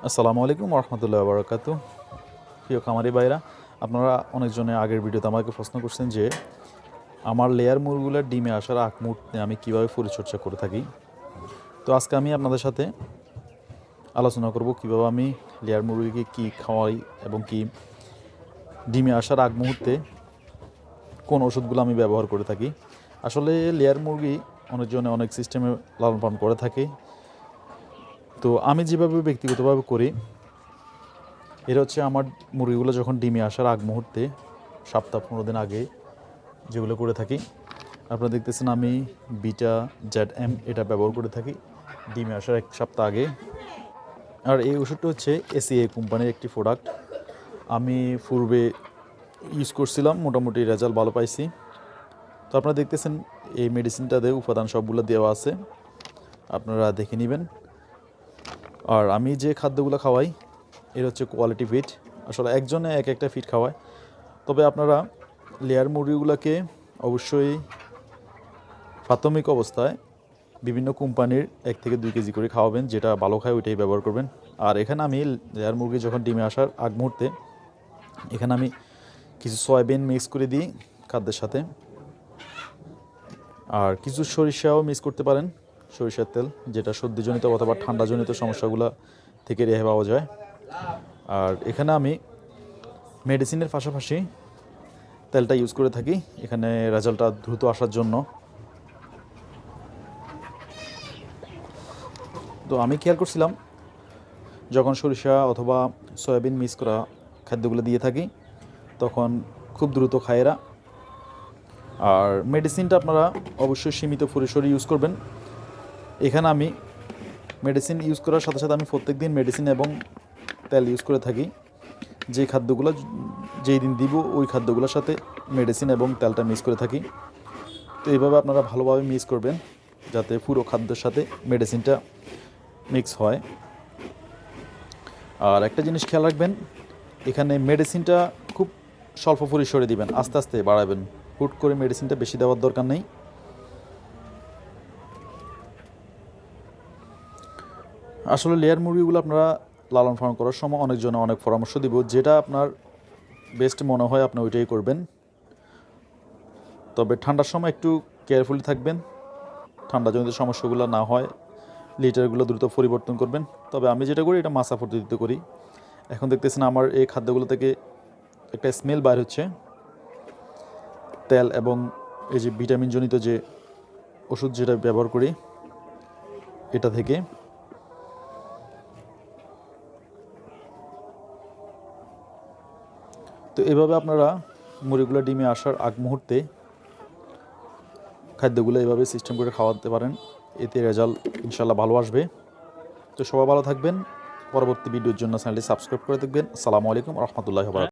আসসালামু আলাইকুম রহমতুল্লাহ বারাকাতু। প্রিয় খামারি ভাইরা, আপনারা অনেকজনে আগের ভিডিওতে আমাকে প্রশ্ন করছেন যে আমার লেয়ার মুরগুলোর ডিমে আসার আগ মুহূর্তে আমি কীভাবে পরিচর্যা করে থাকি। তো আজকে আমি আপনাদের সাথে আলোচনা করব কীভাবে আমি লেয়ার মুরগিকে কী খাওয়াই এবং কি ডিমে আসার আগ মুহূর্তে কোন ওষুধগুলো আমি ব্যবহার করে থাকি। আসলে লেয়ার মুরগি অনেকজনে অনেক সিস্টেমে লালন পালন করে থাকে। তো আমি যেভাবে ব্যক্তিগতভাবে করি, এটা হচ্ছে আমার মুরগিগুলো যখন ডিমে আসার আগ মুহূর্তে সপ্তাহ 15 দিন আগে যেগুলো করে থাকি, আপনারা দেখতেছেন আমি বিটা ZM এটা ব্যবহার করে থাকি ডিমে আসার 1 সপ্তাহ আগে। আর এই ওষুধটা হচ্ছে ACA কোম্পানির একটি প্রোডাক্ট। আমি পূর্বে ইউজ করছিলাম, মোটামুটি রেজাল্ট ভালো পাইছি। তো আপনারা দেখতেছেন এই মেডিসিনটাতে উপাদান সবগুলো দেওয়া আছে, আপনারা দেখে নেবেন। আর আমি যে খাদ্যগুলো খাওয়াই এর হচ্ছে কোয়ালিটি ফিড। আসলে একজনে এক একটা ফিড খাওয়ায়, তবে আপনারা লেয়ার মুরগিগুলোকে অবশ্যই প্রাথমিক অবস্থায় বিভিন্ন কোম্পানির 1 থেকে 2 কেজি করে খাওয়াবেন, যেটা ভালো খায় ওইটাই ব্যবহার করবেন। আর এখানে আমি লেয়ার মুরগি যখন ডিমে আসার আগ মুহূর্তে এখানে আমি কিছু সয়াবিন মিক্স করে দিই খাদ্যের সাথে, আর কিছু সরিষাও মিক্স করতে পারেন, সরিষার তেল, যেটা সর্দিজনিত অথবা ঠান্ডাজনিত সমস্যাগুলো থেকে রেহাই পাওয়া যায়। আর এখানে আমি মেডিসিনের পাশাপাশি তেলটা ইউজ করে থাকি এখানে রেজাল্টটা দ্রুত আসার জন্য। তো আমি খেয়াল করছিলাম যখন সরিষা অথবা সয়াবিন মিক্স করা খাদ্যগুলো দিয়ে থাকি তখন খুব দ্রুত খায় এরা। আর মেডিসিনটা আপনারা অবশ্যই সীমিত পরিসরে ইউজ করবেন। এখানে আমি মেডিসিন ইউজ করার সাথে সাথে আমি প্রত্যেক দিন মেডিসিন এবং তেল ইউজ করে থাকি। যে খাদ্যগুলো যেই দিন দিব ওই খাদ্যগুলোর সাথে মেডিসিন এবং তেলটা মিক্স করে থাকি। তো এইভাবে আপনারা ভালোভাবে মিক্স করবেন যাতে পুরো খাদ্যের সাথে মেডিসিনটা মিক্স হয়। আর একটা জিনিস খেয়াল রাখবেন, এখানে মেডিসিনটা খুব স্বল্প পরিসরে দিবেন, আস্তে আস্তে বাড়াবেন, হুট করে মেডিসিনটা বেশি দেওয়ার দরকার নেই। আসলে লেয়ার মুরগিগুলো আপনারা লালন পালন করার সময় অনেকজনে অনেক পরামর্শ দিব, যেটা আপনার বেস্ট মনে হয় আপনি ওইটাই করবেন। তবে ঠান্ডার সময় একটু কেয়ারফুলি থাকবেন, ঠান্ডাজনিত সমস্যাগুলো না হয়, লিটারগুলো দ্রুত পরিবর্তন করবেন। তবে আমি যেটা করি এটা মাসা পদ্ধতিতে করি। এখন দেখতেছেন আমার এই খাদ্যগুলো থেকে একটা স্মেল বাইর হচ্ছে, তেল এবং এই যে ভিটামিনজনিত যে ওষুধ যেটা ব্যবহার করি এটা থেকে। তো এভাবে আপনারা মুরগিগুলো ডিমে আসার আগ মুহূর্তে খাদ্যগুলো এভাবে সিস্টেম করে খাওয়াতে পারেন, এতে রেজাল্ট ইনশাল্লাহ ভালো আসবে। তো সবাই ভালো থাকবেন, পরবর্তী ভিডিওর জন্য চ্যানেলটি সাবস্ক্রাইব করে দেখবেন। আসসালামু আলাইকুম রহমতুল্লাহি ওয়া বারাকাতুহু।